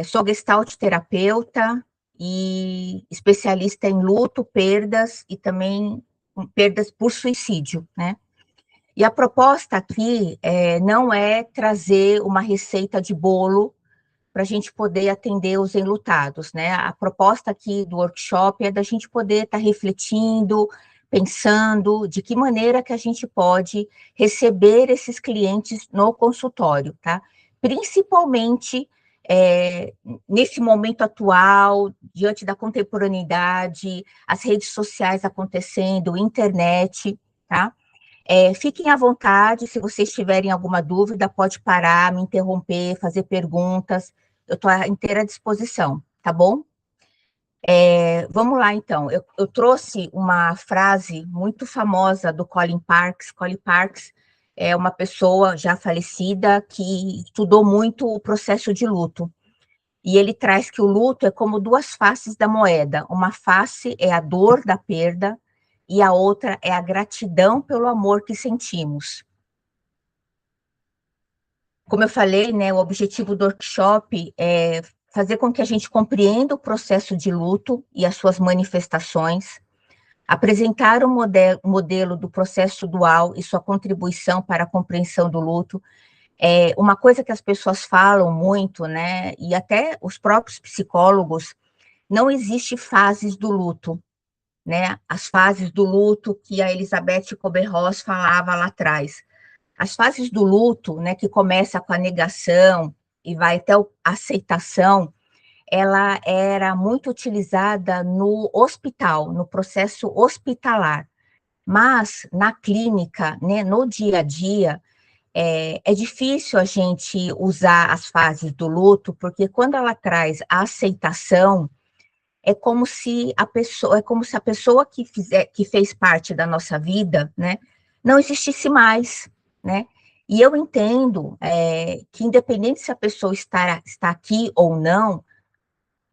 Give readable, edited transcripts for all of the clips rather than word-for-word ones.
Sou gestalt terapeuta e especialista em luto, perdas e também perdas por suicídio, né? E a proposta aqui não é trazer uma receita de bolo para a gente poder atender os enlutados, né? A proposta aqui do workshop é da gente poder estar refletindo, pensando de que maneira que a gente pode receber esses clientes no consultório, tá? Principalmente nesse momento atual, diante da contemporaneidade, as redes sociais acontecendo, internet, tá? Fiquem à vontade, se vocês tiverem alguma dúvida, pode parar, me interromper, fazer perguntas, eu estou à inteira disposição, tá bom? Vamos lá, então. Eu trouxe uma frase muito famosa do Colin Parkes. Colin Parkes é uma pessoa já falecida que estudou muito o processo de luto. E ele traz que o luto é como duas faces da moeda. Uma face é a dor da perda e a outra é a gratidão pelo amor que sentimos. Como eu falei, né, o objetivo do workshop é fazer com que a gente compreenda o processo de luto e as suas manifestações, apresentar o modelo do processo dual e sua contribuição para a compreensão do luto. Uma coisa que as pessoas falam muito, né, e até os próprios psicólogos, não existe fases do luto, né, as fases do luto que a Elizabeth Kubler-Ross falava lá atrás. As fases do luto, né, que começa com a negação e vai até a aceitação, ela era muito utilizada no hospital, no processo hospitalar. Mas na clínica, né, no dia a dia, é difícil a gente usar as fases do luto, porque quando ela traz a aceitação, é como se a pessoa que fez parte da nossa vida, né, não existisse mais, né? E eu entendo que independente se a pessoa está aqui ou não,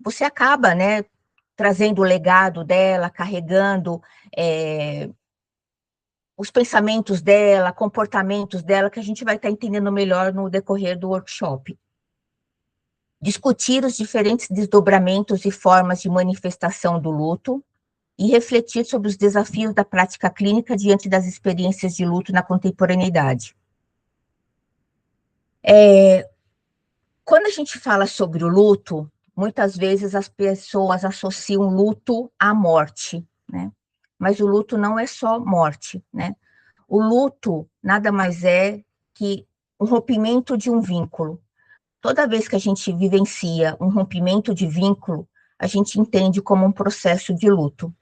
você acaba, né, trazendo o legado dela, carregando os pensamentos dela, comportamentos dela, que a gente vai estar entendendo melhor no decorrer do workshop. Discutir os diferentes desdobramentos e formas de manifestação do luto, e refletir sobre os desafios da prática clínica diante das experiências de luto na contemporaneidade. Quando a gente fala sobre o luto, muitas vezes as pessoas associam luto à morte, né? Mas o luto não é só morte, né? O luto nada mais é que um rompimento de um vínculo. Toda vez que a gente vivencia um rompimento de vínculo, a gente entende como um processo de luto.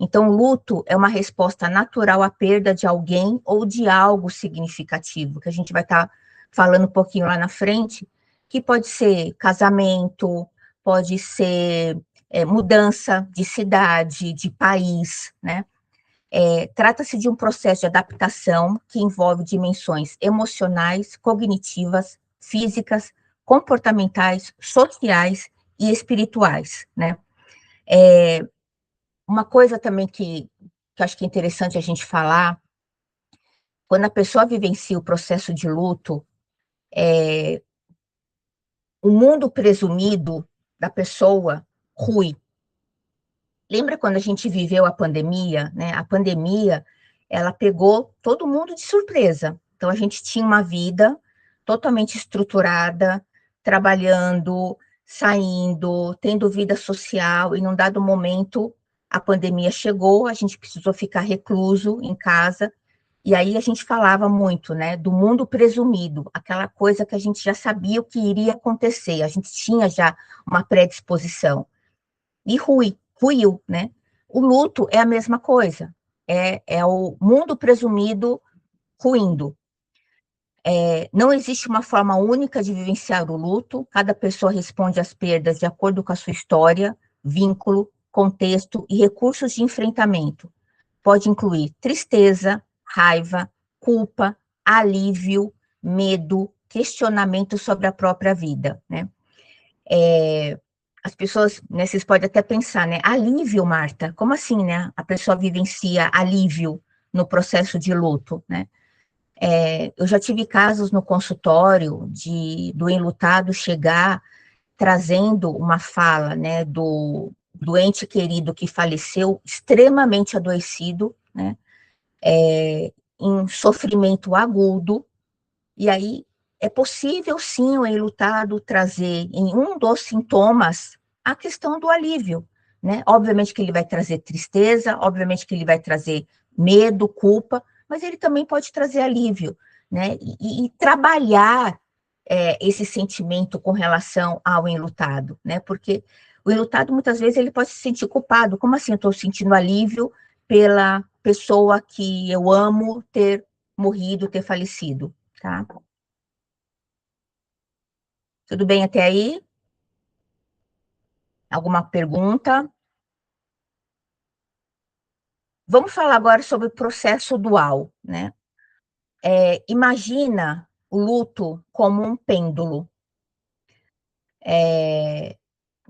Então, o luto é uma resposta natural à perda de alguém ou de algo significativo, que a gente vai estar falando um pouquinho lá na frente, que pode ser casamento, pode ser mudança de cidade, de país, né? Trata-se de um processo de adaptação que envolve dimensões emocionais, cognitivas, físicas, comportamentais, sociais e espirituais, né? Uma coisa também que eu acho que é interessante a gente falar, quando a pessoa vivencia o processo de luto, o mundo presumido da pessoa rui. Lembra quando a gente viveu a pandemia, né? A pandemia, ela pegou todo mundo de surpresa. Então, a gente tinha uma vida totalmente estruturada, trabalhando, saindo, tendo vida social, e num dado momento, a pandemia chegou, a gente precisou ficar recluso em casa, e aí a gente falava muito, né, do mundo presumido, aquela coisa que a gente já sabia o que iria acontecer, a gente tinha já uma predisposição. E ruiu, né? O luto é a mesma coisa, é o mundo presumido ruindo. Não existe uma forma única de vivenciar o luto, cada pessoa responde às perdas de acordo com a sua história, vínculo, contexto e recursos de enfrentamento. Pode incluir tristeza, raiva, culpa, alívio, medo, questionamento sobre a própria vida, né? As pessoas, né, vocês podem até pensar, né? Alívio, Marta, como assim, né? A pessoa vivencia alívio no processo de luto, né? Eu já tive casos no consultório do enlutado chegar trazendo uma fala, né, do ente querido que faleceu, extremamente adoecido, né, em sofrimento agudo, e aí é possível sim o enlutado trazer em um dos sintomas a questão do alívio, né? Obviamente que ele vai trazer tristeza, obviamente que ele vai trazer medo, culpa, mas ele também pode trazer alívio, né? E trabalhar esse sentimento com relação ao enlutado, né? Porque o enlutado muitas vezes ele pode se sentir culpado. Como assim? Eu estou sentindo alívio pela pessoa que eu amo ter morrido, ter falecido, tá? Tudo bem até aí? Alguma pergunta? Vamos falar agora sobre o processo dual, né? Imagina o luto como um pêndulo.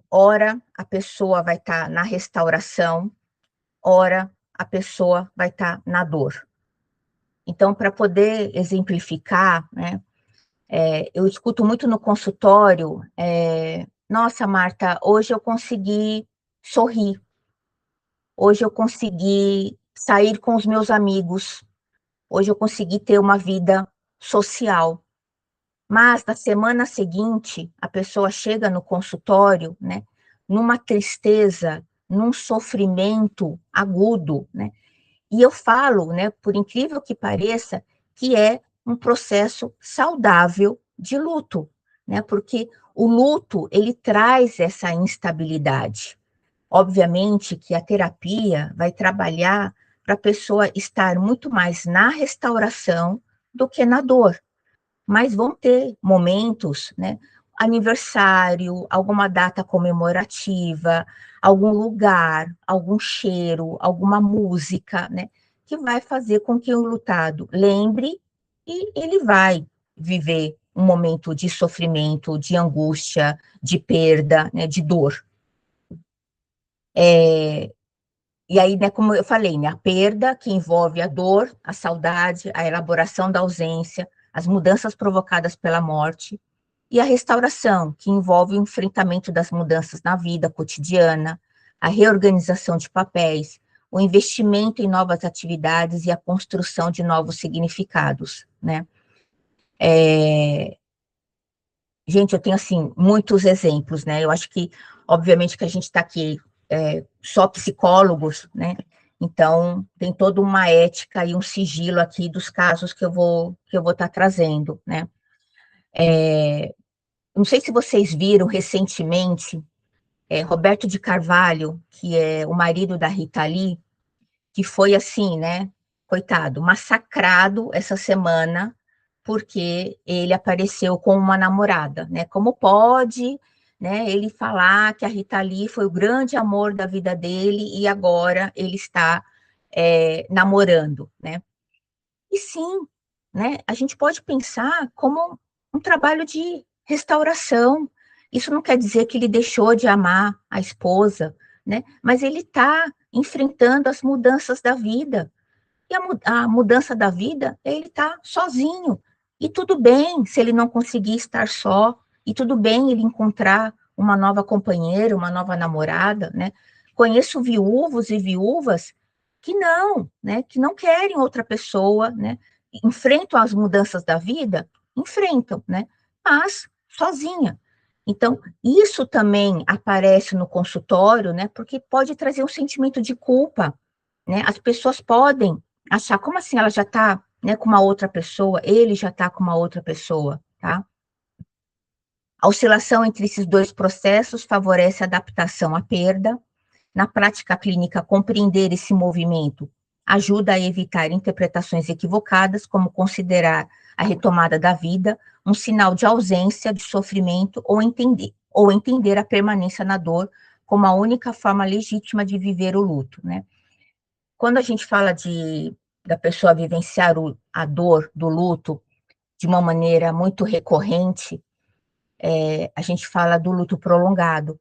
Ora a pessoa vai estar na restauração, ora a pessoa vai estar na dor. Então, para poder exemplificar, né, eu escuto muito no consultório, nossa, Marta, hoje eu consegui sorrir, hoje eu consegui sair com os meus amigos, hoje eu consegui ter uma vida social. Mas na semana seguinte, a pessoa chega no consultório, né, numa tristeza, num sofrimento agudo, né? E eu falo, né, por incrível que pareça, que é um processo saudável de luto, né? Porque o luto, ele traz essa instabilidade. Obviamente que a terapia vai trabalhar para a pessoa estar muito mais na restauração do que na dor, mas vão ter momentos, né? Aniversário, alguma data comemorativa, algum lugar, algum cheiro, alguma música, né? Que vai fazer com que o lutado lembre e ele vai viver um momento de sofrimento, de angústia, de perda, né? De dor. E aí, né, como eu falei, né, a perda que envolve a dor, a saudade, a elaboração da ausência, as mudanças provocadas pela morte, e a restauração, que envolve o enfrentamento das mudanças na vida cotidiana, a reorganização de papéis, o investimento em novas atividades e a construção de novos significados, né? Gente, eu tenho, assim, muitos exemplos, né? Eu acho que, obviamente, que a gente está aqui só psicólogos, né? Então, tem toda uma ética e um sigilo aqui dos casos que eu vou estar trazendo, né? Não sei se vocês viram recentemente, Roberto de Carvalho, que é o marido da Rita Lee, que foi assim, né? Coitado, massacrado essa semana, porque ele apareceu com uma namorada, né? Como pode, né, ele falar que a Rita Lee foi o grande amor da vida dele e agora ele está namorando, né? E sim, né, a gente pode pensar como um trabalho de restauração. Isso não quer dizer que ele deixou de amar a esposa, né? Mas ele está enfrentando as mudanças da vida. E a mudança da vida, ele está sozinho. E tudo bem se ele não conseguir estar só, e tudo bem ele encontrar uma nova companheira, uma nova namorada, né? Conheço viúvos e viúvas que não, né? Que não querem outra pessoa, né? Enfrentam as mudanças da vida, enfrentam, né? Mas sozinha. Então, isso também aparece no consultório, né? Porque pode trazer um sentimento de culpa, né? As pessoas podem achar, como assim ela já está, né, com uma outra pessoa, ele já está com uma outra pessoa, tá? A oscilação entre esses dois processos favorece a adaptação à perda. Na prática clínica, compreender esse movimento ajuda a evitar interpretações equivocadas, como considerar a retomada da vida um sinal de ausência, de sofrimento, ou entender a permanência na dor como a única forma legítima de viver o luto, né? Quando a gente fala da pessoa vivenciar a dor do luto de uma maneira muito recorrente, a gente fala do luto prolongado.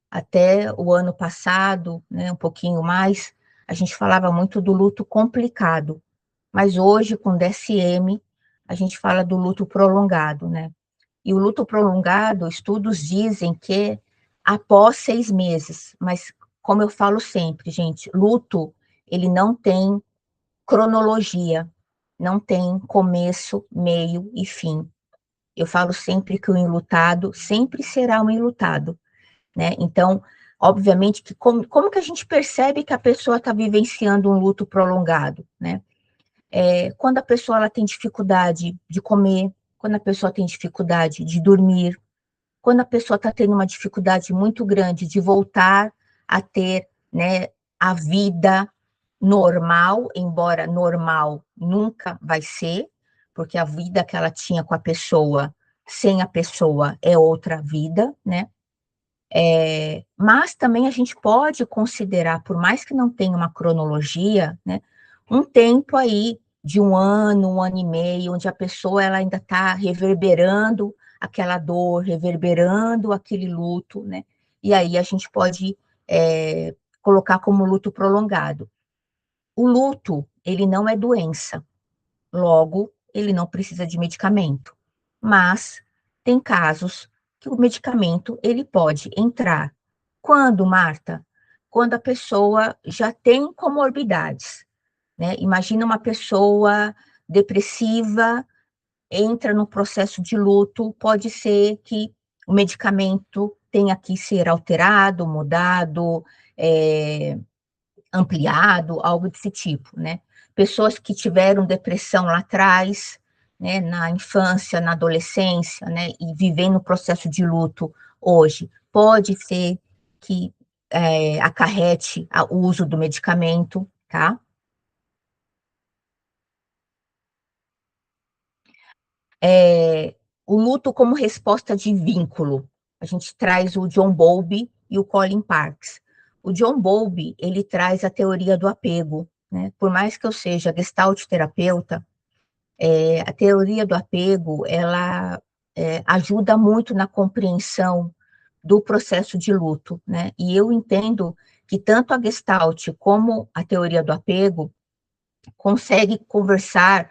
Até o ano passado, né, um pouquinho mais, a gente falava muito do luto complicado. Mas hoje, com DSM, a gente fala do luto prolongado, né? E o luto prolongado, estudos dizem que após 6 meses, mas como eu falo sempre, gente, luto, ele não tem cronologia, não tem começo, meio e fim. Eu falo sempre que o enlutado sempre será um enlutado, né? Então, obviamente, que como que a gente percebe que a pessoa está vivenciando um luto prolongado, né? Quando a pessoa ela tem dificuldade de comer, quando a pessoa tem dificuldade de dormir, quando a pessoa está tendo uma dificuldade muito grande de voltar a ter, né, a vida normal, embora normal nunca vai ser, porque a vida que ela tinha com a pessoa, sem a pessoa, é outra vida, né? Mas também a gente pode considerar, por mais que não tenha uma cronologia, né, um tempo aí de um ano e meio, onde a pessoa ela ainda está reverberando aquela dor, reverberando aquele luto, né? E aí a gente pode colocar como luto prolongado. O luto, ele não é doença, logo, ele não precisa de medicamento. Mas tem casos que o medicamento ele pode entrar. Quando, Marta? Quando a pessoa já tem comorbidades, né? Imagina uma pessoa depressiva, entra no processo de luto, pode ser que o medicamento tenha que ser alterado, mudado, é, ampliado, algo desse tipo, né? Pessoas que tiveram depressão lá atrás, né, na infância, na adolescência, né, e vivendo o processo de luto hoje, pode ser que acarrete o uso do medicamento, tá? É, o luto como resposta de vínculo. A gente traz o John Bowlby e o Colin Parkes. O John Bowlby, ele traz a teoria do apego, né? Por mais que eu seja gestalt terapeuta, a teoria do apego, ela ajuda muito na compreensão do processo de luto, né? E eu entendo que tanto a gestalt como a teoria do apego consegue conversar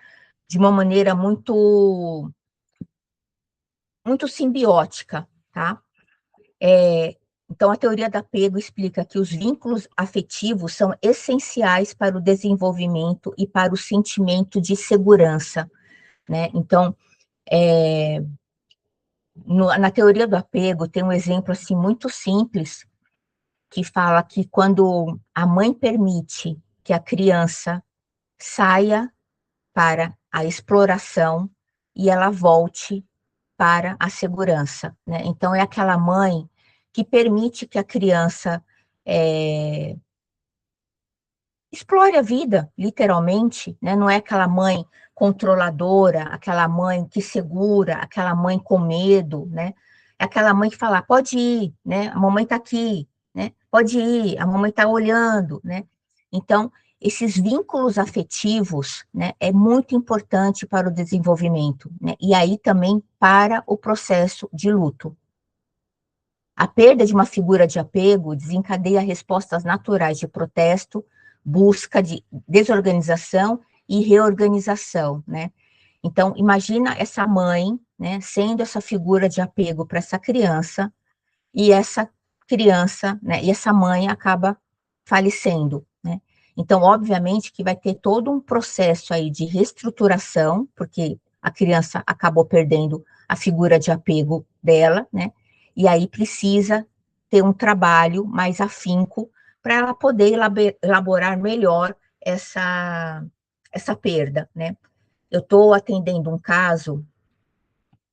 de uma maneira muito simbiótica, tá? Então, a teoria do apego explica que os vínculos afetivos são essenciais para o desenvolvimento e para o sentimento de segurança, né? Então, na teoria do apego, tem um exemplo assim muito simples que fala que quando a mãe permite que a criança saia para a exploração e ela volte para a segurança, né? Então, é aquela mãe que permite que a criança é, explore a vida, literalmente, né? Não é aquela mãe controladora, aquela mãe que segura, aquela mãe com medo, né? É aquela mãe que fala, pode ir, né? A mamãe está aqui, né? Pode ir, a mamãe está olhando, né? Então, esses vínculos afetivos, né, é muito importante para o desenvolvimento, né? E aí também para o processo de luto. A perda de uma figura de apego desencadeia respostas naturais de protesto, busca de desorganização e reorganização, né? Então, imagina essa mãe, né, sendo essa figura de apego para essa criança, né, e essa mãe acaba falecendo, né? Então, obviamente que vai ter todo um processo aí de reestruturação, porque a criança acabou perdendo a figura de apego dela, né? E aí precisa ter um trabalho mais afinco para ela poder elaborar melhor essa perda, né? Eu estou atendendo um caso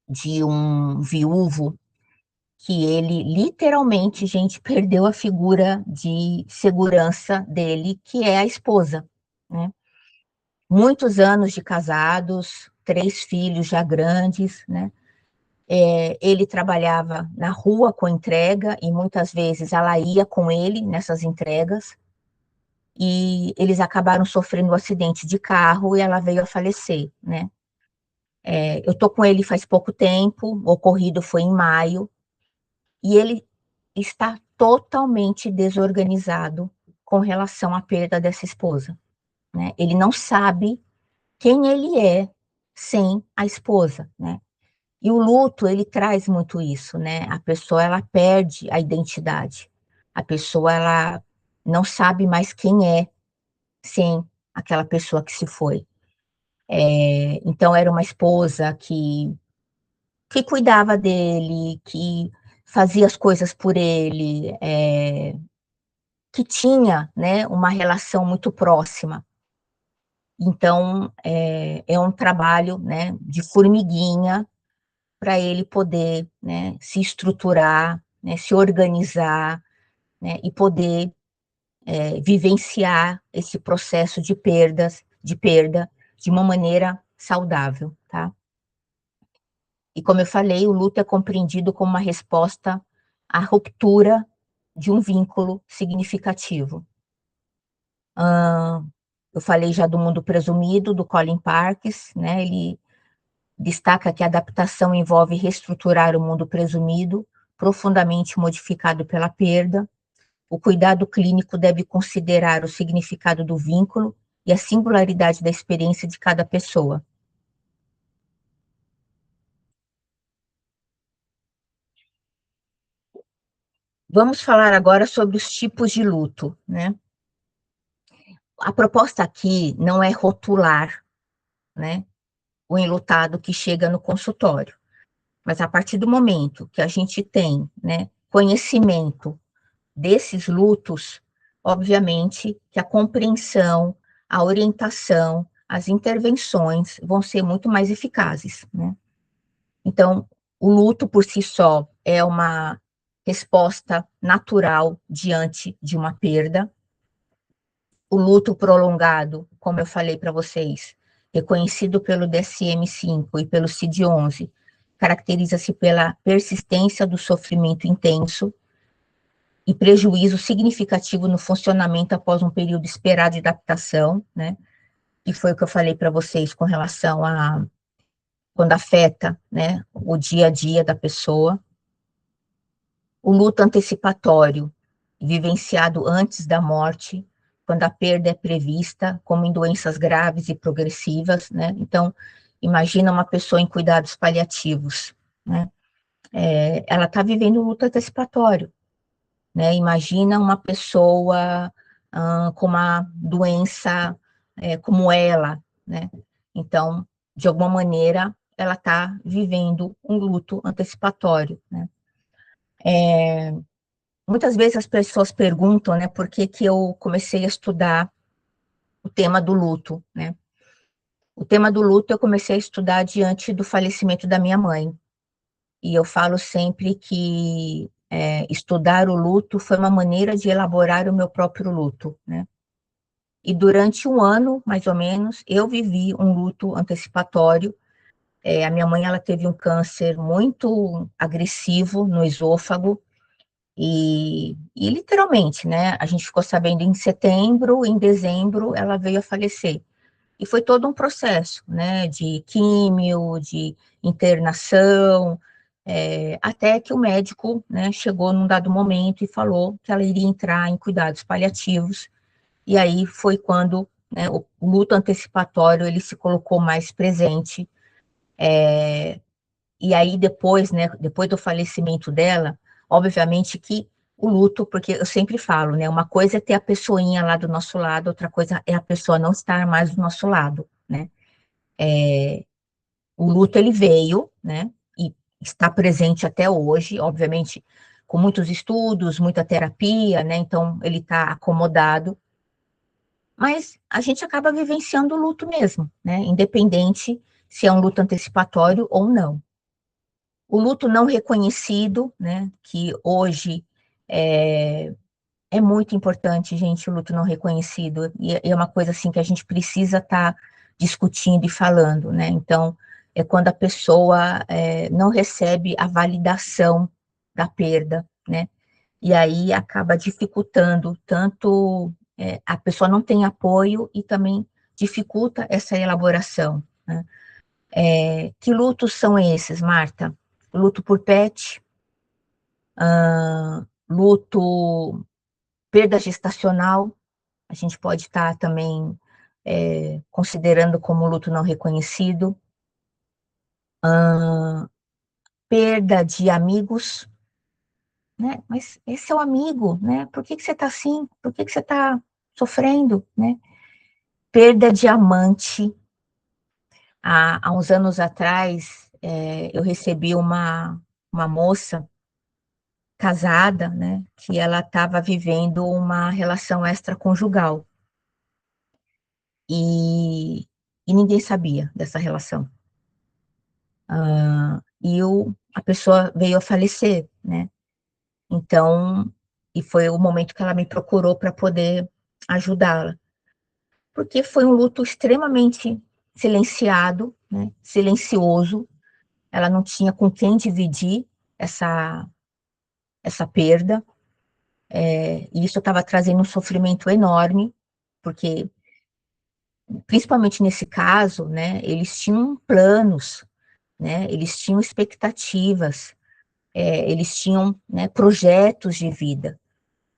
de um viúvo que ele literalmente, gente, perdeu a figura de segurança dele, que é a esposa, né? Muitos anos de casados, 3 filhos já grandes, né? Ele trabalhava na rua com entrega e muitas vezes ela ia com ele nessas entregas e eles acabaram sofrendo um acidente de carro e ela veio a falecer, né? Eu tô com ele faz pouco tempo, o ocorrido foi em maio, e ele está totalmente desorganizado com relação à perda dessa esposa, né? Ele não sabe quem ele é sem a esposa, né. E o luto, ele traz muito isso, né, a pessoa ela perde a identidade, a pessoa ela não sabe mais quem é sem aquela pessoa que se foi. Então era uma esposa que cuidava dele, que fazia as coisas por ele, que tinha, né, uma relação muito próxima. Então, é um trabalho, né, de formiguinha para ele poder, né, se estruturar, né, se organizar, né, e poder, vivenciar esse processo de perda, de uma maneira saudável, tá. E como eu falei, o luto é compreendido como uma resposta à ruptura de um vínculo significativo. Eu falei já do Mundo Presumido, do Colin Parkes, né, ele destaca que a adaptação envolve reestruturar o mundo presumido, profundamente modificado pela perda. O cuidado clínico deve considerar o significado do vínculo e a singularidade da experiência de cada pessoa. Vamos falar agora sobre os tipos de luto, né. A proposta aqui não é rotular, né, o enlutado que chega no consultório, mas a partir do momento que a gente tem, né, conhecimento desses lutos, obviamente que a compreensão, a orientação, as intervenções vão ser muito mais eficazes, né. Então, o luto por si só é uma resposta natural diante de uma perda. O luto prolongado, como eu falei para vocês, reconhecido pelo DSM-5 e pelo CID-11, caracteriza-se pela persistência do sofrimento intenso e prejuízo significativo no funcionamento após um período esperado de adaptação, né, que foi o que eu falei para vocês com relação a quando afeta, né, o dia a dia da pessoa. O luto antecipatório, vivenciado antes da morte, quando a perda é prevista, como em doenças graves e progressivas, né? Então, imagina uma pessoa em cuidados paliativos, né? Ela está vivendo um luto antecipatório, né? Imagina uma pessoa com uma doença como ela, né? Então, de alguma maneira, ela está vivendo um luto antecipatório, né? Muitas vezes as pessoas perguntam, né, por que que eu comecei a estudar o tema do luto, né? O tema do luto eu comecei a estudar diante do falecimento da minha mãe. E eu falo sempre que estudar o luto foi uma maneira de elaborar o meu próprio luto, né? E durante um ano, mais ou menos, eu vivi um luto antecipatório. A minha mãe, ela teve um câncer muito agressivo no esôfago, e literalmente, né, a gente ficou sabendo em setembro, em dezembro ela veio a falecer. E foi todo um processo, né, de químio, de internação, até que o médico, né, chegou num dado momento e falou que ela iria entrar em cuidados paliativos, e aí foi quando, né, o luto antecipatório, ele se colocou mais presente, e aí depois, né, depois do falecimento dela, obviamente que o luto, porque eu sempre falo, né, uma coisa é ter a pessoinha lá do nosso lado, outra coisa é a pessoa não estar mais do nosso lado, né. O luto ele veio, né, e está presente até hoje, obviamente com muitos estudos, muita terapia, né, então ele está acomodado, mas a gente acaba vivenciando o luto mesmo, né, independente se é um luto antecipatório ou não. O luto não reconhecido, né, que hoje é, é muito importante, gente, o luto não reconhecido, e é uma coisa assim que a gente precisa estar discutindo e falando, né? Então, é quando a pessoa não recebe a validação da perda, né? E aí acaba dificultando tanto, a pessoa não tem apoio e também dificulta essa elaboração, né? Que lutos são esses, Marta? Luto por pet, luto, perda gestacional, a gente pode estar também considerando como luto não reconhecido. perda de amigos, né? Mas esse é o amigo, né? Por que que você tá assim? Por que que você tá sofrendo, né? Perda de amante. Há uns anos atrás, eu recebi uma moça casada, né? Que ela estava vivendo uma relação extraconjugal e, e ninguém sabia dessa relação. A pessoa veio a falecer, né? Então, e foi o momento que ela me procurou para poder ajudá-la, porque foi um luto extremamente silenciado, né? Silencioso. Ela não tinha com quem dividir essa, essa perda, e isso estava trazendo um sofrimento enorme, porque, principalmente nesse caso, né, eles tinham planos, né, eles tinham expectativas, eles tinham, né, projetos de vida,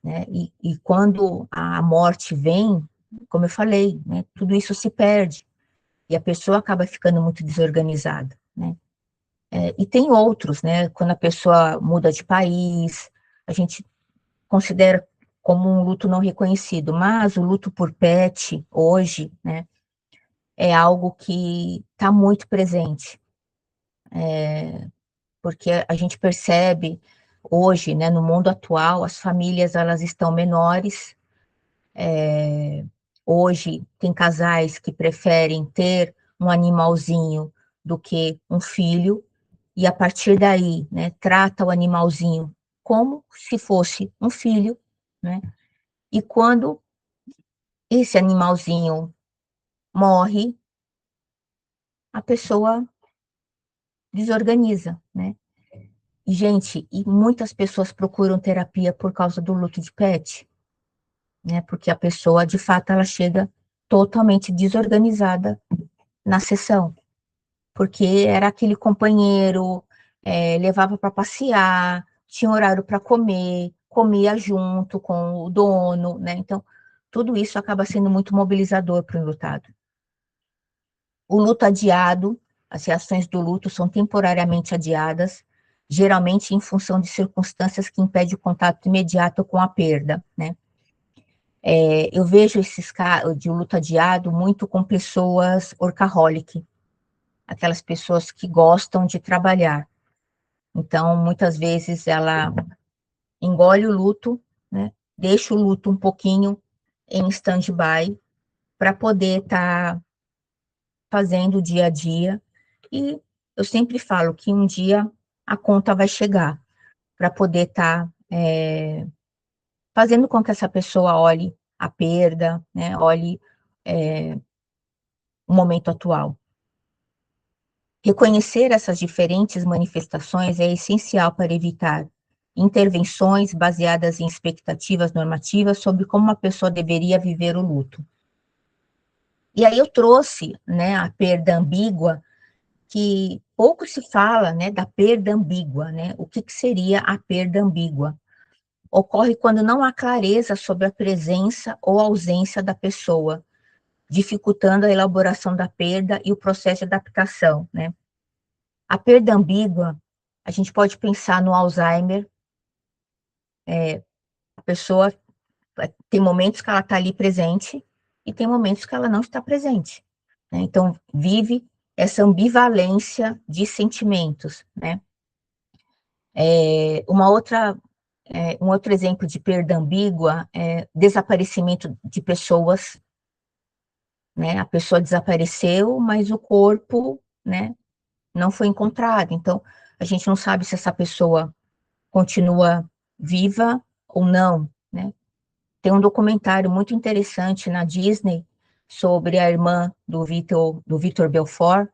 né, e quando a morte vem, como eu falei, né, tudo isso se perde, e a pessoa acaba ficando muito desorganizada, né. E tem outros, né, quando a pessoa muda de país, a gente considera como um luto não reconhecido, mas o luto por pet, hoje, né, é algo que está muito presente, porque a gente percebe hoje, né, no mundo atual, as famílias elas estão menores. Hoje tem casais que preferem ter um animalzinho do que um filho, e a partir daí, né, trata o animalzinho como se fosse um filho, né? E quando esse animalzinho morre, a pessoa desorganiza, né? E, gente, e muitas pessoas procuram terapia por causa do luto de pet, né? Porque a pessoa, de fato, ela chega totalmente desorganizada na sessão, porque era aquele companheiro, levava para passear, tinha horário para comer, comia junto com o dono, né? Então, tudo isso acaba sendo muito mobilizador para o enlutado. O luto adiado, as reações do luto são temporariamente adiadas, geralmente em função de circunstâncias que impedem o contato imediato com a perda, né? Eu vejo esses casos de luto adiado muito com pessoas workaholic, aquelas pessoas que gostam de trabalhar. Então, muitas vezes ela engole o luto, né? Deixa o luto um pouquinho em stand-by para poder estar fazendo o dia a dia. E eu sempre falo que um dia a conta vai chegar para poder estar fazendo com que essa pessoa olhe a perda, né? Olhe o momento atual. Reconhecer essas diferentes manifestações é essencial para evitar intervenções baseadas em expectativas normativas sobre como uma pessoa deveria viver o luto. E aí eu trouxe, né, a perda ambígua, que pouco se fala, né, da perda ambígua, né? O que seria a perda ambígua? Ocorre quando não há clareza sobre a presença ou ausência da pessoa, dificultando a elaboração da perda e o processo de adaptação, né? A perda ambígua, a gente pode pensar no Alzheimer, a pessoa tem momentos que ela está ali presente e tem momentos que ela não está presente, né? Então, vive essa ambivalência de sentimentos, né? Um outro exemplo de perda ambígua é desaparecimento de pessoas, né? A pessoa desapareceu, mas o corpo, né, não foi encontrado. Então, a gente não sabe se essa pessoa continua viva ou não, né? Tem um documentário muito interessante na Disney sobre a irmã do Victor Belfort,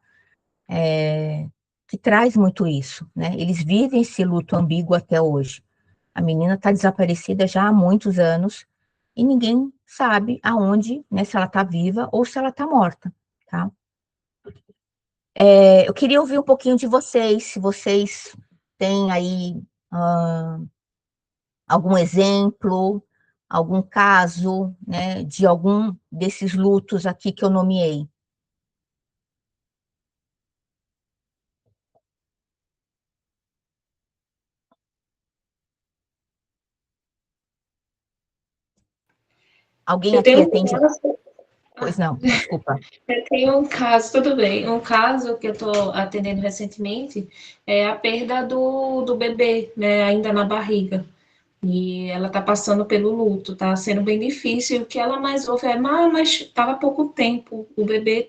que traz muito isso, né? Eles vivem esse luto ambíguo até hoje. A menina está desaparecida já há muitos anos e ninguém sabe aonde, né, se ela está viva ou se ela está morta, tá? Eu queria ouvir um pouquinho de vocês, se vocês têm aí algum exemplo, algum caso, né, de algum desses lutos aqui que eu nomeei. Alguém Eu aqui tenho um atende? caso, Pois não, desculpa. eu tenho um caso, tudo bem. Um caso que eu estou atendendo recentemente é a perda do bebê, né, ainda na barriga. E ela está passando pelo luto, está sendo bem difícil. O que ela mais ouve é, mas estava há pouco tempo, o bebê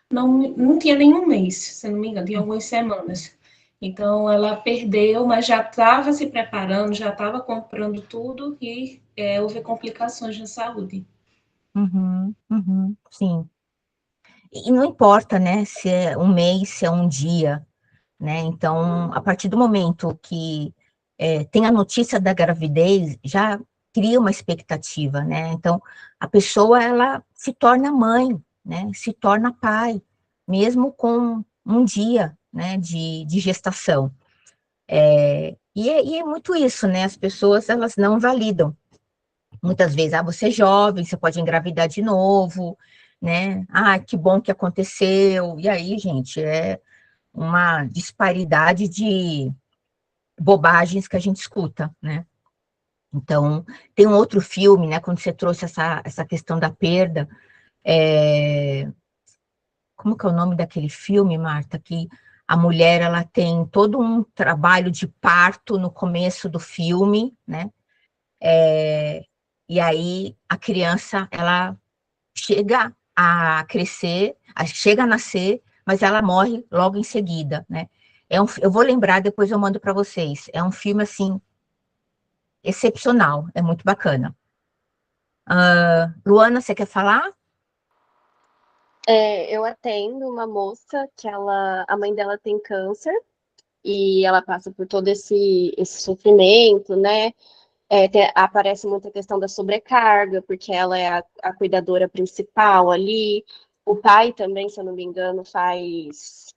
não tinha nenhum mês, se não me engano, tinha algumas semanas. Então ela perdeu, mas já estava se preparando, já estava comprando tudo e houve complicações na saúde. Uhum, uhum, sim. E não importa, né, se é um mês, se é um dia, né? Então, a partir do momento que tem a notícia da gravidez, já cria uma expectativa, né? Então, a pessoa, ela se torna mãe, né? Se torna pai, mesmo com um dia, né, de gestação. E é muito isso, né? As pessoas, elas não validam. Muitas vezes, você é jovem, você pode engravidar de novo, né? Ah, que bom que aconteceu. E aí, gente, é uma disparidade de bobagens que a gente escuta, né? Então, tem um outro filme, né? Quando você trouxe essa questão da perda, é, como que é o nome daquele filme, Marta? Que a mulher, ela tem todo um trabalho de parto no começo do filme, né? E aí a criança, ela chega a crescer, chega a nascer, mas ela morre logo em seguida, né? Eu vou lembrar, depois eu mando para vocês. É um filme, assim, excepcional, é muito bacana. Luana, você quer falar? Eu atendo uma moça que a mãe dela tem câncer e ela passa por todo esse sofrimento, né? Aparece muita questão da sobrecarga, porque ela é a cuidadora principal ali. O pai também, se eu não me engano, faz.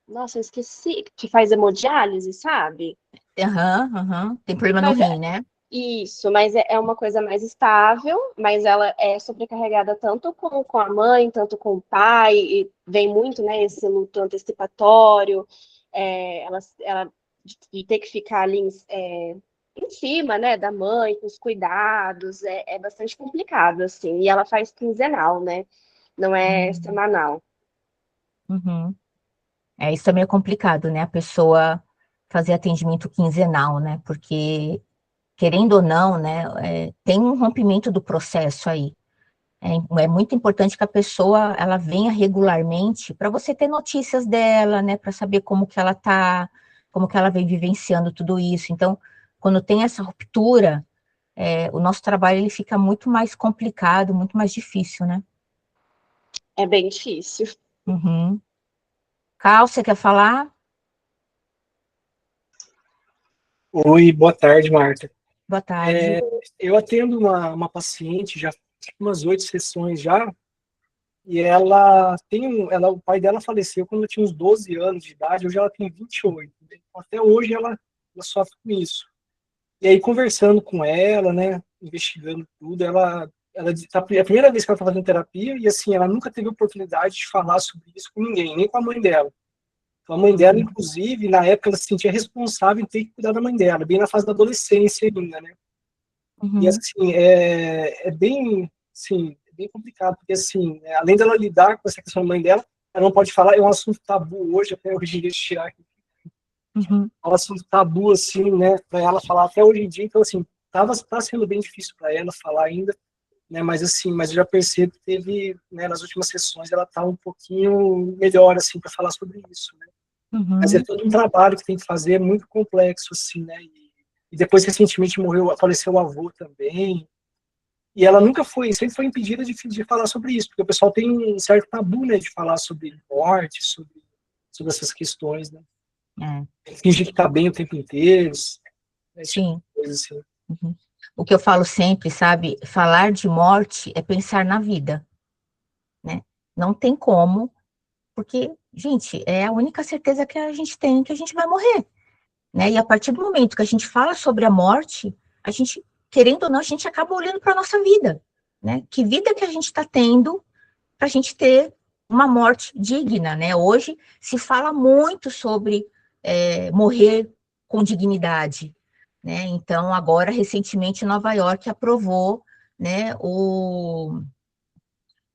Nossa, eu esqueci, que faz hemodiálise, sabe? Aham, aham. Tem problema no Mas rim, né? isso, mas é uma coisa mais estável, mas ela é sobrecarregada tanto com a mãe, tanto com o pai, e vem muito, né, esse luto antecipatório, ela de ter que ficar ali em cima, né, da mãe, com os cuidados, é bastante complicado, assim, e ela faz quinzenal, né, não é Hum, semanal. uhum. Isso também é complicado, né? A pessoa fazer atendimento quinzenal, né? Porque, querendo ou não, né, tem um rompimento do processo aí. É muito importante que a pessoa, ela venha regularmente para você ter notícias dela, né? Para saber como que ela tá, como que ela vem vivenciando tudo isso. Então, quando tem essa ruptura, o nosso trabalho ele fica muito mais complicado, muito mais difícil, né? É bem difícil. Uhum. Cal, você quer falar? Oi, boa tarde, Marta. Boa tarde. Eu atendo uma paciente já umas 8 sessões já, e ela o pai dela faleceu quando ela tinha uns 12 anos de idade, hoje ela tem 28, né? Então, até hoje ela sofre com isso. E aí, conversando com ela, né, investigando tudo, é a primeira vez que ela está fazendo terapia, e assim, ela nunca teve oportunidade de falar sobre isso com ninguém, nem com a mãe dela. Então, a mãe dela, Uhum. inclusive, na época, ela se sentia responsável em ter que cuidar da mãe dela, bem na fase da adolescência ainda, né? E Uhum. assim, é bem, assim, é bem complicado, porque assim, além dela lidar com essa questão da mãe dela, ela não pode falar, é um assunto tabu hoje, até hoje em dia, tirar, Uhum. é um assunto tabu, assim, né, para ela falar até hoje em dia, então assim, tá sendo bem difícil para ela falar ainda, né, mas assim, mas eu já percebo que teve, né, nas últimas sessões ela tá um pouquinho melhor, assim, para falar sobre isso, né. Mas é Uhum. todo um trabalho que tem que fazer, é muito complexo, assim, né, e depois recentemente faleceu o avô também. E ela nunca foi, sempre foi impedida de falar sobre isso, porque o pessoal tem um certo tabu, né, de falar sobre morte, sobre essas questões, né. É, Fingir que está bem o tempo inteiro, esse tipo sim. de coisa assim. Uhum. O que eu falo sempre, sabe? Falar de morte é pensar na vida, né? Não tem como, porque, gente, é a única certeza que a gente tem que a gente vai morrer, né? E a partir do momento que a gente fala sobre a morte, a gente, querendo ou não, a gente acaba olhando para a nossa vida, né? Que vida que a gente está tendo para a gente ter uma morte digna, né? Hoje se fala muito sobre morrer com dignidade, né? Então, agora, recentemente, Nova York aprovou né, o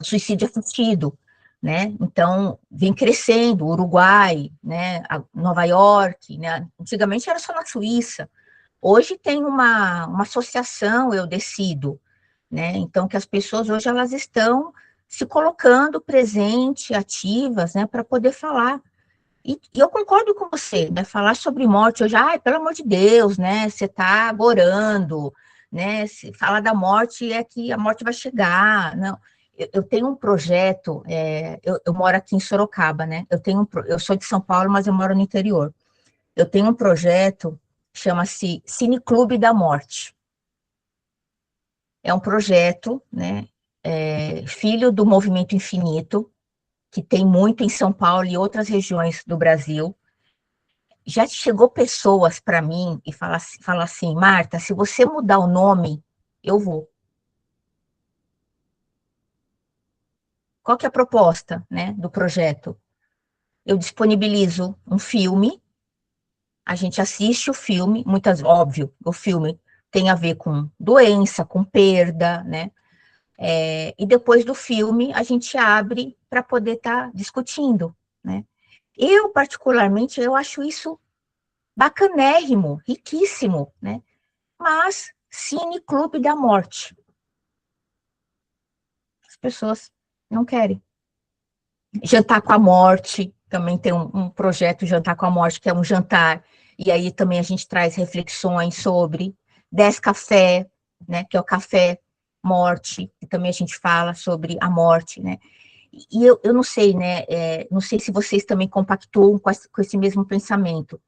suicídio assistido, né? Então, vem crescendo, o Uruguai, né, Nova York, né? Antigamente era só na Suíça. Hoje tem uma associação, Eu Decido, né? Então, que as pessoas hoje elas estão se colocando presente, ativas, né, para poder falar. E eu concordo com você, né? Falar sobre morte hoje, ai, pelo amor de Deus, né? Você está agorando, né? Se falar da morte é que a morte vai chegar. Não, eu tenho um projeto, eu moro aqui em Sorocaba, né? Eu sou de São Paulo, mas eu moro no interior. Eu tenho um projeto, chama-se Cineclube da Morte. É um projeto, né? Filho do Movimento Infinito, que tem muito em São Paulo e outras regiões do Brasil. Já chegou pessoas para mim e fala assim, Marta, se você mudar o nome, eu vou. Qual que é a proposta, né, do projeto? Eu disponibilizo um filme, a gente assiste o filme, óbvio, o filme tem a ver com doença, com perda, né? E depois do filme a gente abre para poder estar discutindo, né? Eu, particularmente, eu acho isso bacanérrimo, riquíssimo, né? Mas Cine Clube da Morte. As pessoas não querem. Jantar com a Morte, também tem um projeto Jantar com a Morte, que é um jantar, e aí também a gente traz reflexões sobre 10 café, né, que é o café morte, e também a gente fala sobre a morte, né, e eu não sei, né, não sei se vocês também compactuam com esse mesmo pensamento.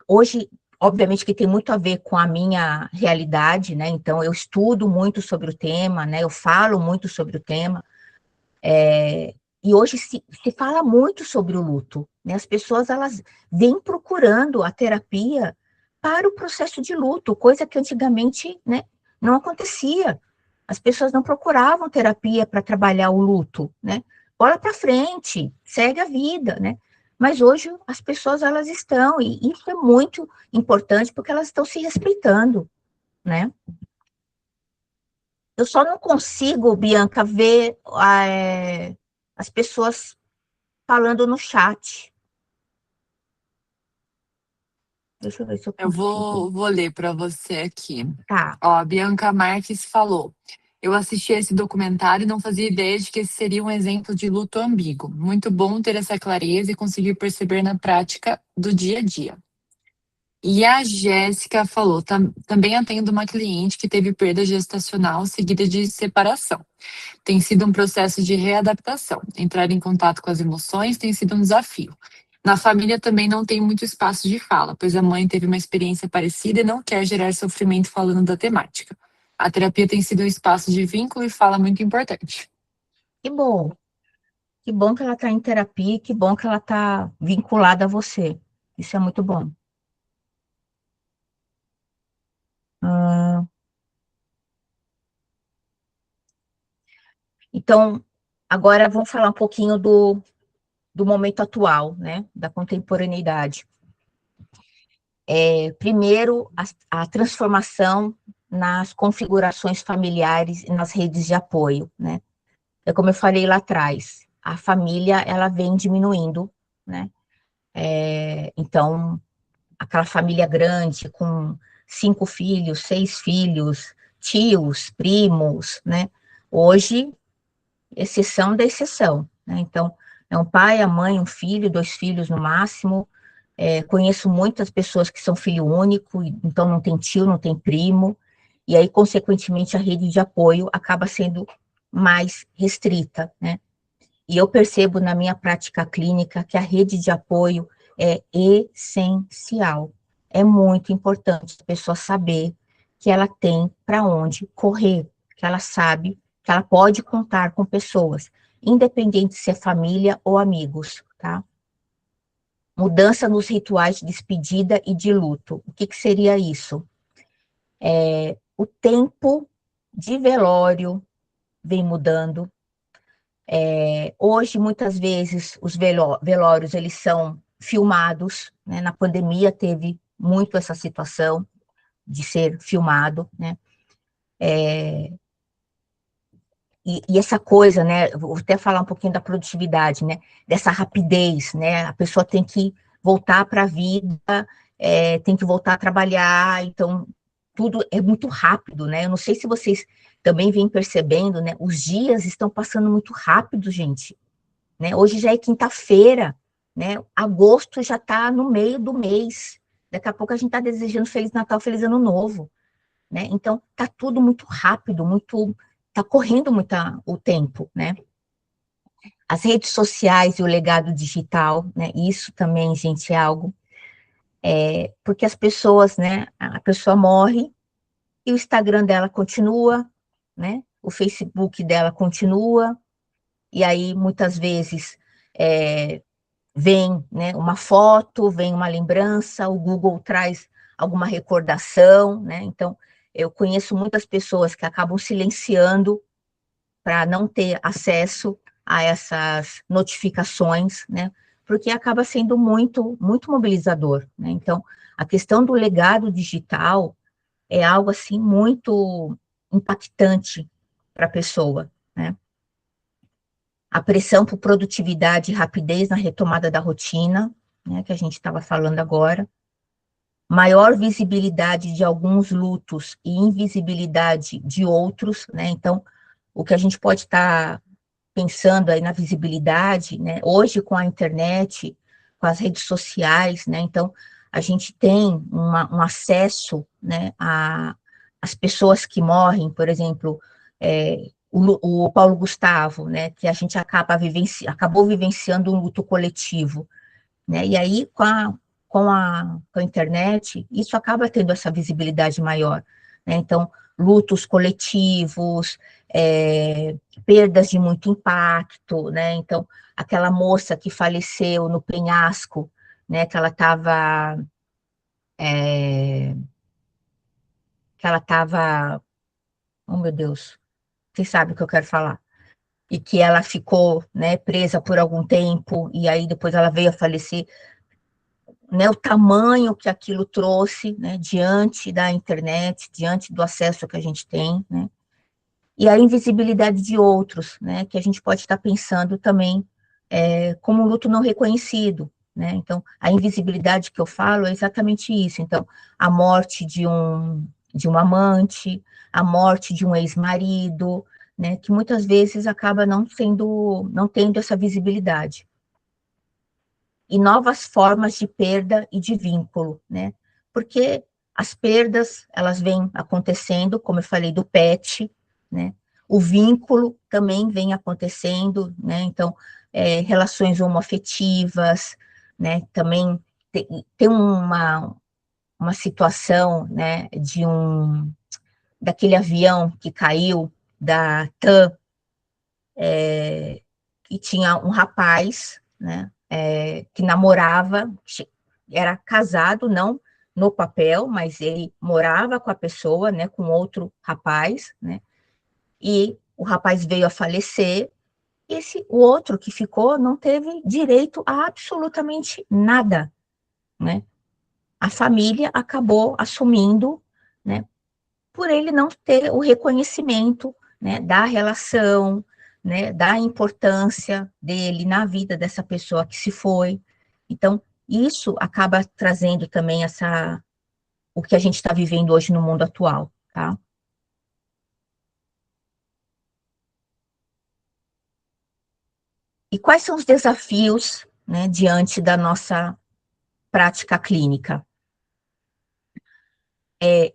Hoje, obviamente que tem muito a ver com a minha realidade, né? Então eu estudo muito sobre o tema, né? Eu falo muito sobre o tema, e hoje se fala muito sobre o luto, né? As pessoas elas vêm procurando a terapia para o processo de luto, coisa que antigamente, né, não acontecia. As pessoas não procuravam terapia para trabalhar o luto, né? Bola para frente, segue a vida, né? Mas hoje as pessoas elas estão, e isso é muito importante porque elas estão se respeitando, né? Eu só não consigo, Bianca, ver as pessoas falando no chat. Deixa eu ver se eu Eu consigo. vou ler para você aqui. Tá. Ó, a Bianca Marques falou: eu assisti esse documentário e não fazia ideia de que esse seria um exemplo de luto ambíguo. Muito bom ter essa clareza e conseguir perceber na prática do dia a dia. E a Jéssica falou: também atendo uma cliente que teve perda gestacional seguida de separação. Tem sido um processo de readaptação. Entrar em contato com as emoções tem sido um desafio. Na família também não tem muito espaço de fala, pois a mãe teve uma experiência parecida e não quer gerar sofrimento falando da temática. A terapia tem sido um espaço de vínculo e fala muito importante. Que bom. Que bom que ela está em terapia, que bom que ela está vinculada a você. Isso é muito bom. Ah, então, agora vamos falar um pouquinho do momento atual, né? Da contemporaneidade. Primeiro, a transformação nas configurações familiares e nas redes de apoio, né? É como eu falei lá atrás, a família, ela vem diminuindo, né? Então, aquela família grande com 5 filhos, 6 filhos, tios, primos, né? Hoje, exceção da exceção, né? Então, é um pai, a mãe, um filho, 2 filhos no máximo. Conheço muitas pessoas que são filho único, então não tem tio, não tem primo, e aí, consequentemente, a rede de apoio acaba sendo mais restrita, né? E eu percebo na minha prática clínica que a rede de apoio é essencial. É muito importante a pessoa saber que ela tem para onde correr, que ela sabe que ela pode contar com pessoas, independente se é família ou amigos, tá? Mudança nos rituais de despedida e de luto. O que seria isso? O tempo de velório vem mudando. Hoje, muitas vezes, os velórios, eles são filmados, né? Na pandemia teve muito essa situação de ser filmado, né? E essa coisa, né, vou até falar um pouquinho da produtividade, né, dessa rapidez, né, a pessoa tem que voltar para a vida, tem que voltar a trabalhar, então tudo é muito rápido, né, eu não sei se vocês também vêm percebendo, né, os dias estão passando muito rápido, gente, né, hoje já é quinta-feira, né, agosto já está no meio do mês, daqui a pouco a gente está desejando Feliz Natal, Feliz Ano Novo, né? Então, tá tudo muito rápido, tá correndo muito o tempo, né? As redes sociais e o legado digital, né? Isso também, gente, é algo, porque as pessoas, né? A pessoa morre e o Instagram dela continua, né? O Facebook dela continua, e aí muitas vezes vem, né? Uma foto, vem uma lembrança, o Google traz alguma recordação, né? Então, eu conheço muitas pessoas que acabam silenciando para não ter acesso a essas notificações, né? Porque acaba sendo muito, muito mobilizador, né? Então, a questão do legado digital é algo assim muito impactante para a pessoa, né? A pressão por produtividade e rapidez na retomada da rotina, né, que a gente estava falando agora, maior visibilidade de alguns lutos e invisibilidade de outros, né? Então, o que a gente pode estar pensando aí na visibilidade, né? Hoje com a internet, com as redes sociais, né? Então, a gente tem um acesso, né, as pessoas que morrem, por exemplo, o Paulo Gustavo, né, que a gente acabou vivenciando um luto coletivo, né? E aí, com a internet, isso acaba tendo essa visibilidade maior, né? Então, lutos coletivos, perdas de muito impacto, né? Então, aquela moça que faleceu no penhasco, né? Que ela estava, oh meu Deus, vocês sabem o que eu quero falar. E que ela ficou, né, presa por algum tempo, e aí depois ela veio a falecer, né, o tamanho que aquilo trouxe, né, diante da internet, diante do acesso que a gente tem, né, e a invisibilidade de outros, né, que a gente pode estar pensando também como um luto não reconhecido, né, então, a invisibilidade que eu falo é exatamente isso, então, a morte de um amante, a morte de um ex-marido, né, que muitas vezes acaba não tendo essa visibilidade, e novas formas de perda e de vínculo, né? Porque as perdas, elas vêm acontecendo, como eu falei, do pet, né? O vínculo também vem acontecendo, né? Então, relações homoafetivas, né? Também tem uma situação, né? Daquele avião que caiu, da TAM, e tinha um rapaz, né, que namorava, era casado, não no papel, mas ele morava com a pessoa, né, com outro rapaz, né, e o rapaz veio a falecer, e o outro que ficou não teve direito a absolutamente nada, né, a família acabou assumindo, né, por ele não ter o reconhecimento, né, da relação, né, da importância dele na vida dessa pessoa que se foi. Então, isso acaba trazendo também o que a gente está vivendo hoje no mundo atual, tá? E quais são os desafios, né, diante da nossa prática clínica?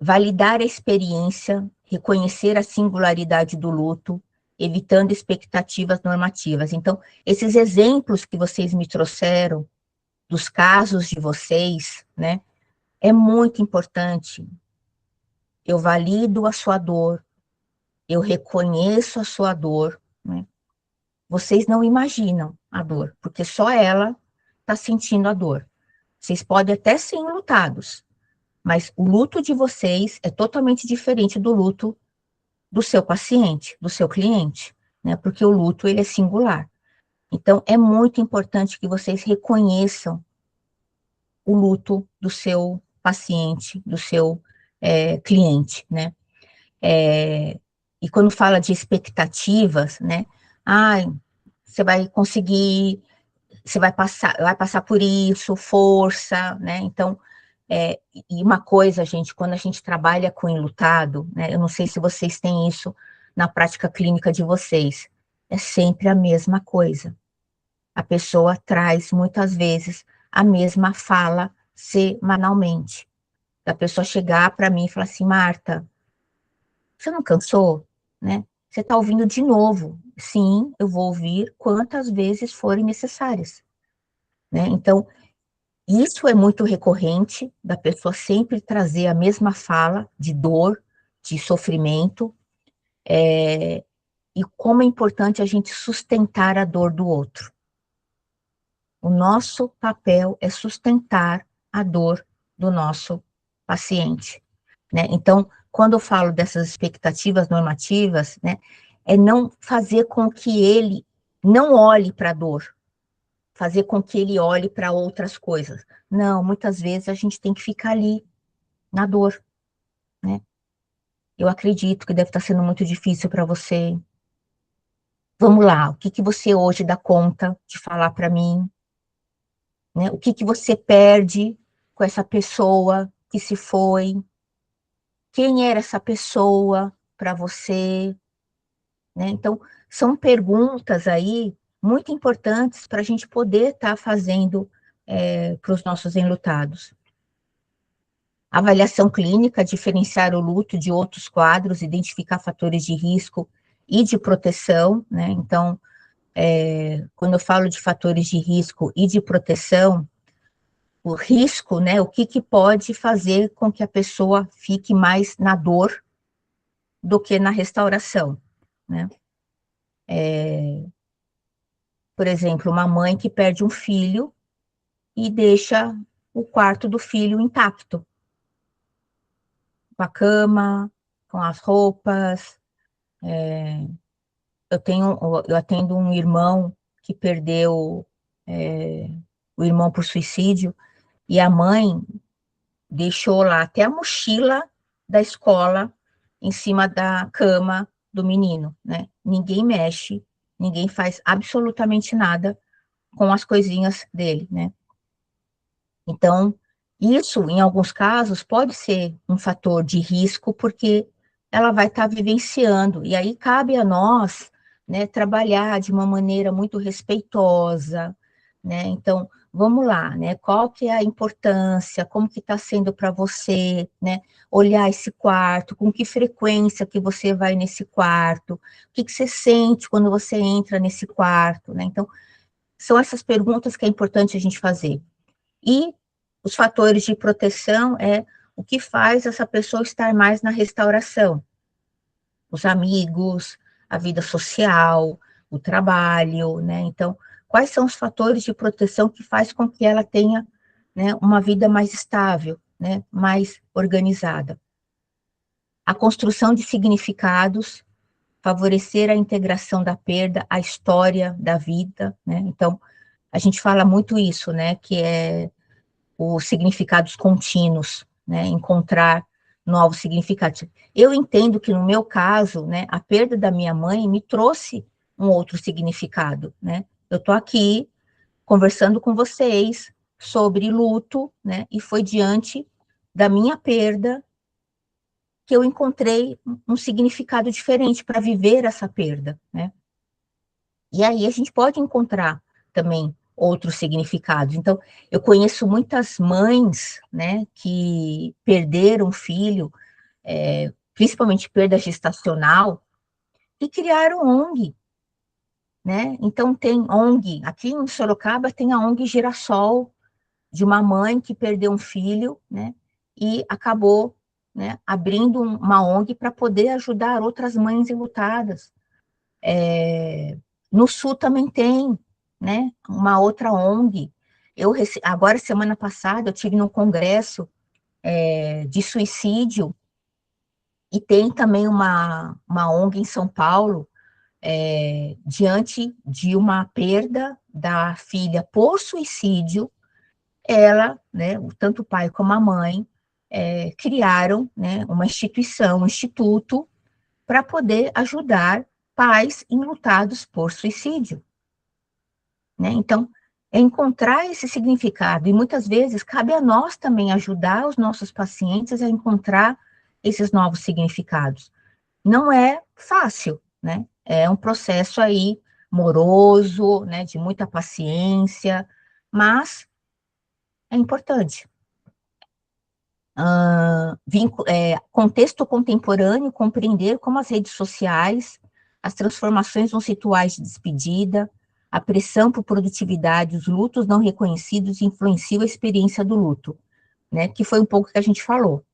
Validar a experiência, reconhecer a singularidade do luto, evitando expectativas normativas. Então, esses exemplos que vocês me trouxeram, dos casos de vocês, né, é muito importante. Eu valido a sua dor, eu reconheço a sua dor, né? Vocês não imaginam a dor, porque só ela está sentindo a dor. Vocês podem até ser enlutados, mas o luto de vocês é totalmente diferente do luto do seu paciente, do seu cliente, né? Porque o luto, ele é singular. Então, é muito importante que vocês reconheçam o luto do seu paciente, do seu cliente, né? E quando fala de expectativas, né? Ai, você vai conseguir, você vai passar por isso, força, né? Então, e uma coisa, gente, quando a gente trabalha com enlutado, né? Eu não sei se vocês têm isso na prática clínica de vocês, é sempre a mesma coisa. A pessoa traz, muitas vezes, a mesma fala semanalmente. Da pessoa chegar para mim e falar assim, Marta, você não cansou, né? Você está ouvindo de novo. Sim, eu vou ouvir quantas vezes forem necessárias, né? Então, isso é muito recorrente, da pessoa sempre trazer a mesma fala de dor, de sofrimento, e como é importante a gente sustentar a dor do outro. O nosso papel é sustentar a dor do nosso paciente, né? Então, quando eu falo dessas expectativas normativas, né, é não fazer com que ele não olhe para a dor, fazer com que ele olhe para outras coisas. Não, muitas vezes a gente tem que ficar ali, na dor, né? Eu acredito que deve estar sendo muito difícil para você. Vamos lá, o que que você hoje dá conta de falar para mim, né? O que que você perde com essa pessoa que se foi? Quem era essa pessoa para você, né? Então, são perguntas aí muito importantes para a gente poder estar fazendo para os nossos enlutados. Avaliação clínica, diferenciar o luto de outros quadros, identificar fatores de risco e de proteção, né? Então, quando eu falo de fatores de risco e de proteção, o risco, né? O que que pode fazer com que a pessoa fique mais na dor do que na restauração, né? Por exemplo, uma mãe que perde um filho e deixa o quarto do filho intacto, com a cama, com as roupas. Eu atendo um irmão que perdeu o irmão por suicídio, e a mãe deixou lá até a mochila da escola em cima da cama do menino, né? Ninguém mexe, ninguém faz absolutamente nada com as coisinhas dele, né? Então, isso, em alguns casos, pode ser um fator de risco, porque ela vai estar vivenciando, e aí cabe a nós, né, trabalhar de uma maneira muito respeitosa, né? Então, vamos lá, né? Qual que é a importância, como que está sendo para você, né? Olhar esse quarto, com que frequência que você vai nesse quarto, o que que você sente quando você entra nesse quarto, né? Então, são essas perguntas que é importante a gente fazer. E os fatores de proteção é o que faz essa pessoa estar mais na restauração. Os amigos, a vida social, o trabalho, né? Então, quais são os fatores de proteção que faz com que ela tenha, né, uma vida mais estável, né, mais organizada? A construção de significados, favorecer a integração da perda, a história da vida, né? Então, a gente fala muito isso, né, que é os significados contínuos, né, encontrar novos significados. Eu entendo que no meu caso, né, a perda da minha mãe me trouxe um outro significado, né? Eu tô aqui conversando com vocês sobre luto, né, e foi diante da minha perda que eu encontrei um significado diferente para viver essa perda, né? E aí a gente pode encontrar também outros significados. Então, eu conheço muitas mães, né, que perderam filho, principalmente perda gestacional, e criaram ONG, né? Então, tem ONG, aqui em Sorocaba tem a ONG Girassol, de uma mãe que perdeu um filho, né, e acabou, né, abrindo uma ONG para poder ajudar outras mães enlutadas. No Sul também tem, né, uma outra ONG. Agora, semana passada, eu tive num congresso de suicídio, e tem também uma ONG em São Paulo, diante de uma perda da filha por suicídio, ela, né, tanto o pai como a mãe, criaram, né, uma instituição, um instituto, para poder ajudar pais enlutados por suicídio, né? Então, é encontrar esse significado, e muitas vezes cabe a nós também ajudar os nossos pacientes a encontrar esses novos significados. Não é fácil, né? É um processo aí moroso, né, de muita paciência, mas é importante. Contexto contemporâneo, compreender como as redes sociais, as transformações nos rituais de despedida, a pressão por produtividade, os lutos não reconhecidos influenciam a experiência do luto, né? Que foi um pouco que a gente falou.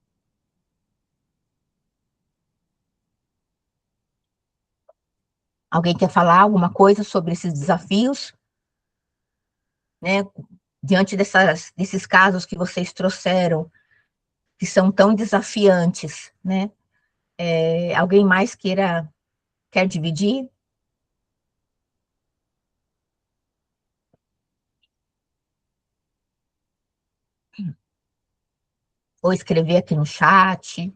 Alguém quer falar alguma coisa sobre esses desafios, né? Diante desses casos que vocês trouxeram, que são tão desafiantes, né? Alguém mais quer dividir? Ou escrever aqui no chat?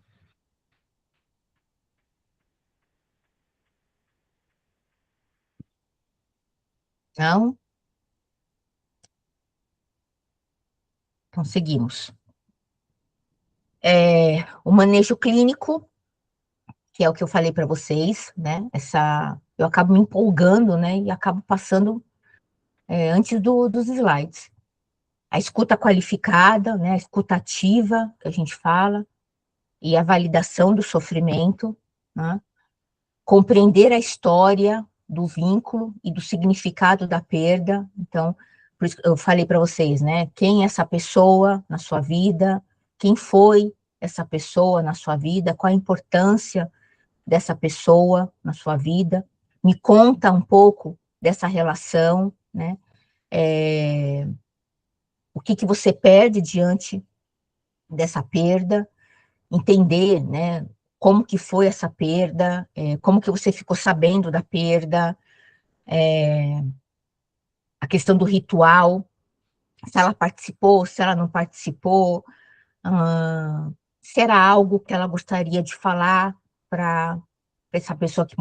Não? Então, seguimos. O manejo clínico, que é o que eu falei para vocês, né? Eu acabo me empolgando, né? E acabo passando antes dos slides. A escuta qualificada, né? A escuta ativa, que a gente fala, e a validação do sofrimento, né? Compreender a história do vínculo e do significado da perda. Então, por isso que eu falei para vocês, né? Quem é essa pessoa na sua vida? Quem foi essa pessoa na sua vida? Qual a importância dessa pessoa na sua vida? Me conta um pouco dessa relação, né? O que você perde diante dessa perda? Entender, né? Como que foi essa perda? Como que você ficou sabendo da perda? A questão do ritual, se ela participou, se ela não participou, se era algo que ela gostaria de falar para essa pessoa que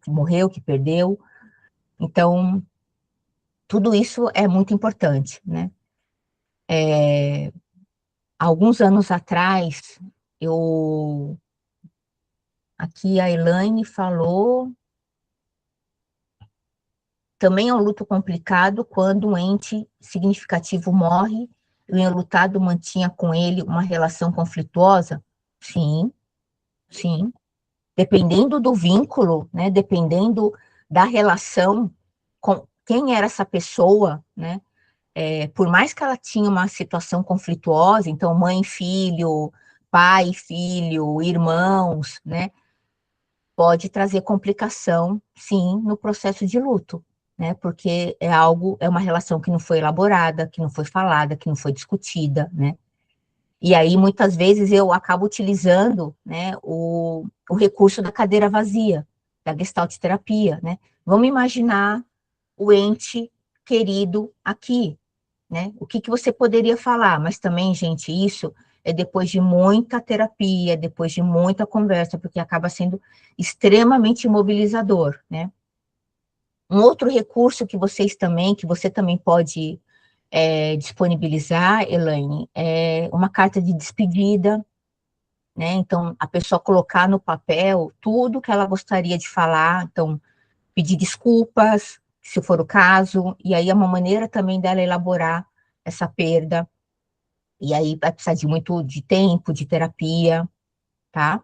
morreu, que perdeu. Então, tudo isso é muito importante, né? Alguns anos atrás, aqui a Elaine falou, também é um luto complicado quando um ente significativo morre e o enlutado mantinha com ele uma relação conflituosa. Sim, sim. Dependendo do vínculo, né? Dependendo da relação com quem era essa pessoa, né? Por mais que ela tinha uma situação conflituosa, então mãe, filho, pai, filho, irmãos, né? Pode trazer complicação, sim, no processo de luto, né? Porque é uma relação que não foi elaborada, que não foi falada, que não foi discutida, né? E aí, muitas vezes, eu acabo utilizando, né, o recurso da cadeira vazia, da Gestalt terapia, né? Vamos imaginar o ente querido aqui, né? O que você poderia falar? Mas também, gente, isso é depois de muita terapia, depois de muita conversa, porque acaba sendo extremamente mobilizador, né? Um outro recurso que você também pode disponibilizar, Elaine, é uma carta de despedida, né? Então, a pessoa colocar no papel tudo que ela gostaria de falar, então, pedir desculpas, se for o caso, e aí é uma maneira também dela elaborar essa perda, e aí vai precisar de muito de tempo, de terapia, tá?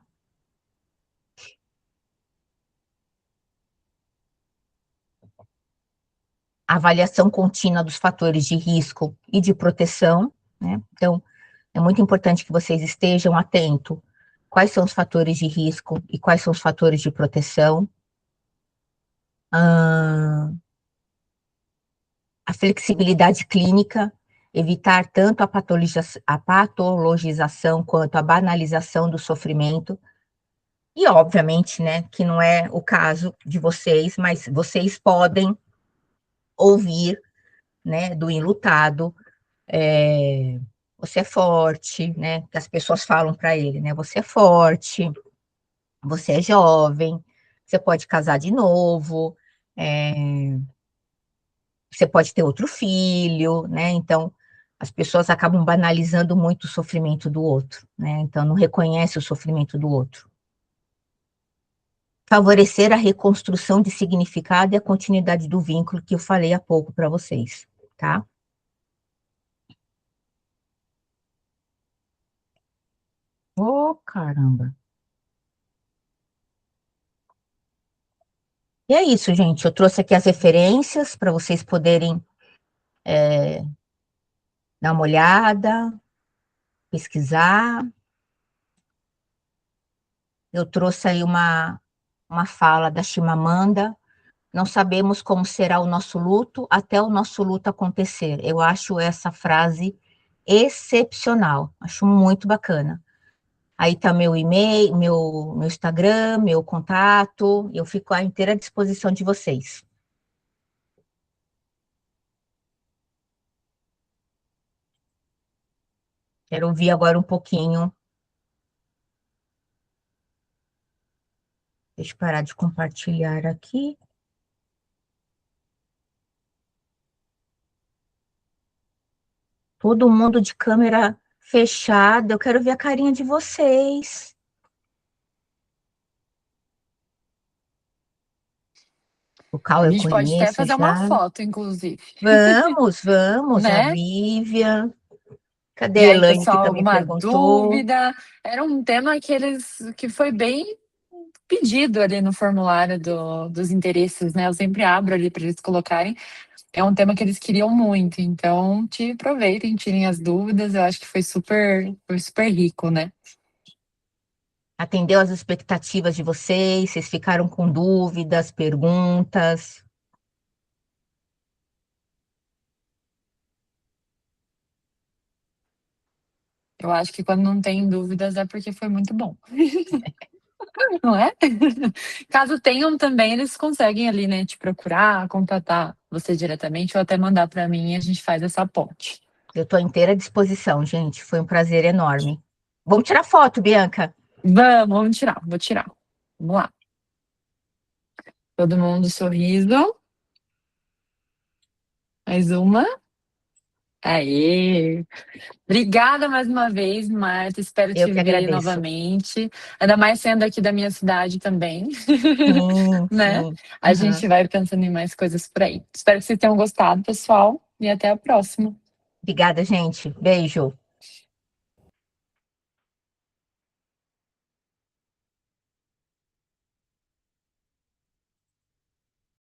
Avaliação contínua dos fatores de risco e de proteção, né? Então, é muito importante que vocês estejam atentos. Quais são os fatores de risco e quais são os fatores de proteção? A flexibilidade clínica, evitar tanto a patologização quanto a banalização do sofrimento. E, obviamente, né, que não é o caso de vocês, mas vocês podem ouvir, né, do enlutado, você é forte, né, que as pessoas falam para ele, né, você é forte, Você é jovem, você pode casar de novo, você pode ter outro filho, né? Então, as pessoas acabam banalizando muito o sofrimento do outro, né? Então, não reconhece o sofrimento do outro. Favorecer a reconstrução de significado e a continuidade do vínculo que eu falei há pouco para vocês, tá? Oh, caramba. E é isso, gente. Eu trouxe aqui as referências para vocês poderem dar uma olhada, pesquisar. Eu trouxe aí uma fala da Chimamanda. Não sabemos como será o nosso luto até o nosso luto acontecer. Eu acho essa frase excepcional. Acho muito bacana. Aí tá meu e-mail, meu Instagram, meu contato. Eu fico à inteira disposição de vocês. Quero ouvir agora um pouquinho. Deixa eu parar de compartilhar aqui. Todo mundo de câmera fechada. Eu quero ver a carinha de vocês. O Cal A eu gente pode até conheço fazer uma já. foto, inclusive, Vamos, a né? Vivian. Cadê E a aí, Elaine que pessoal, também alguma perguntou? dúvida? Era um tema que foi bem pedido ali no formulário dos interesses, né? Eu sempre abro ali para eles colocarem. É um tema que eles queriam muito, então aproveitem, tirem as dúvidas. Eu acho que foi super rico, né? Atendeu às expectativas de vocês? Vocês ficaram com dúvidas, perguntas? Eu acho que quando não tem dúvidas é porque foi muito bom. Não é? Caso tenham também, eles conseguem ali, né, te procurar, contatar você diretamente ou até mandar para mim e a gente faz essa ponte. Eu estou à inteira disposição, gente. Foi um prazer enorme. Vamos tirar foto, Bianca? Vamos tirar, vou tirar. Vamos lá. Todo mundo sorriso. Mais uma. Aê! Obrigada mais uma vez, Marta. Espero Eu te que ver agradeço. novamente. Ainda mais sendo aqui da minha cidade também. Sim, Né? sim. A gente vai pensando em mais coisas por aí. Espero que vocês tenham gostado, pessoal, e até a próxima. Obrigada, gente. Beijo.